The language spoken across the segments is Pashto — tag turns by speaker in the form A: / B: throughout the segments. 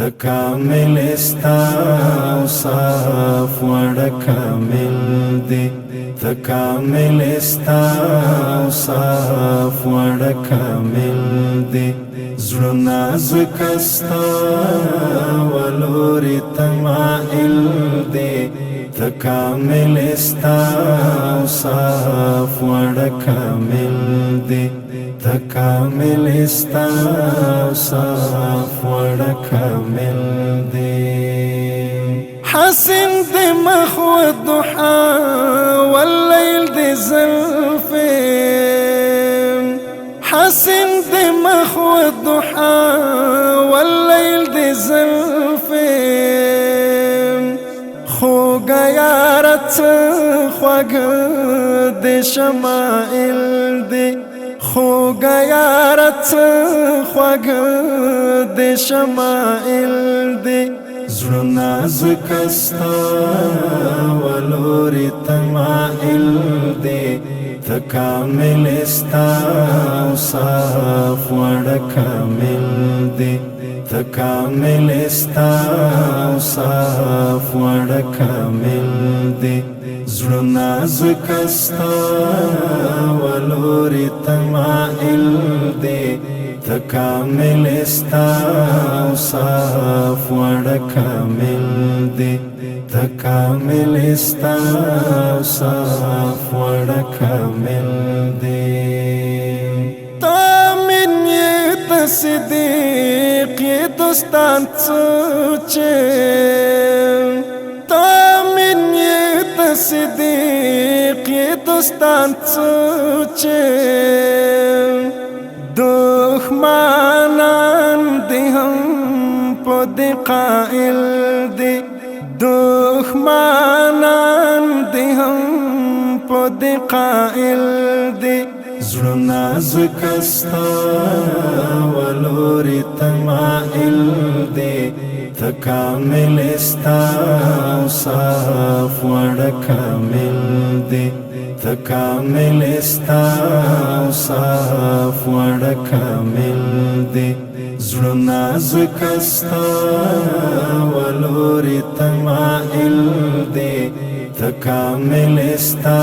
A: تکامل استا صاف وړ کامل دی تکامل استا صاف وړ کامل دی زړه زکستا ولوري تمائل دی تکامل استا صاف وړ کامل دی تکامل استا صاف وړ کامل دی حسن دی مخ والضحى والليل دی زلفي حسن دی مخ والضحى والليل دی زلفي خوږه یارت خوږه دی شمائل دی خوږه یارت خوږه دی شمائل دی زړه نازکستا ولوري تمائل دی تکامل استا صاف وړ کامل دی تکامل استا صاف وړ کامل دی زړه نازکستا ولوري تمائل دی تکامل استا صاف وړ کامل دی تکامل استا صاف وړ کامل دی تامن یې تصدیق یې دوستان څه تامن یې تصدیق یې دوستان څه دښمنان دی هم په دې قائل دی دښمنان دی هم په دې قائل دی زړه نازکستا ولوري تمائل دی تکامل استا صاف وړ کامل دی تکامل استا صاف وړ کامل دی زړه نازکستا ولوري تمائل دی تکامل استا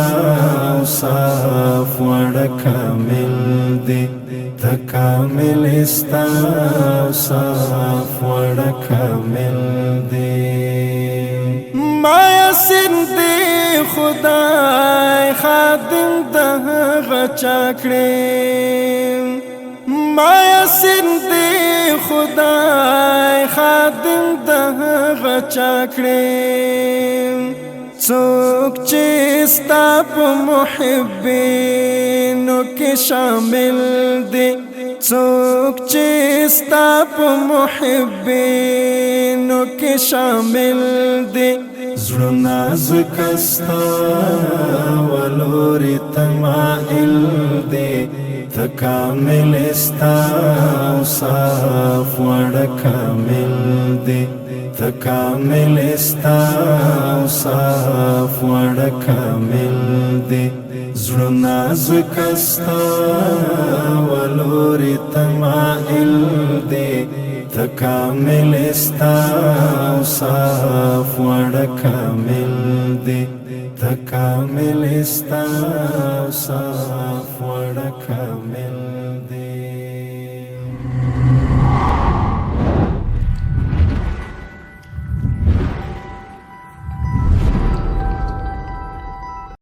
A: صاف وړ کامل دی تکامل استا صاف وړ کامل دی ما سندي خدای خادم دغه چاکړې ما سندي خدای خادم دغه چاکړې څوک چې ستا په محبینو کې شامل دی څوک چې ستا په محبینو کې شامل دی زړه نازکستا ولوري تمائل دی تکامل استا صاف وړ کامل دی تکامل استا صاف وړ کامل دی زړه نازکستا ولوري تمائل دی تکامل استا صاف وړ کامل دی تکامل استا صاف وړ کامل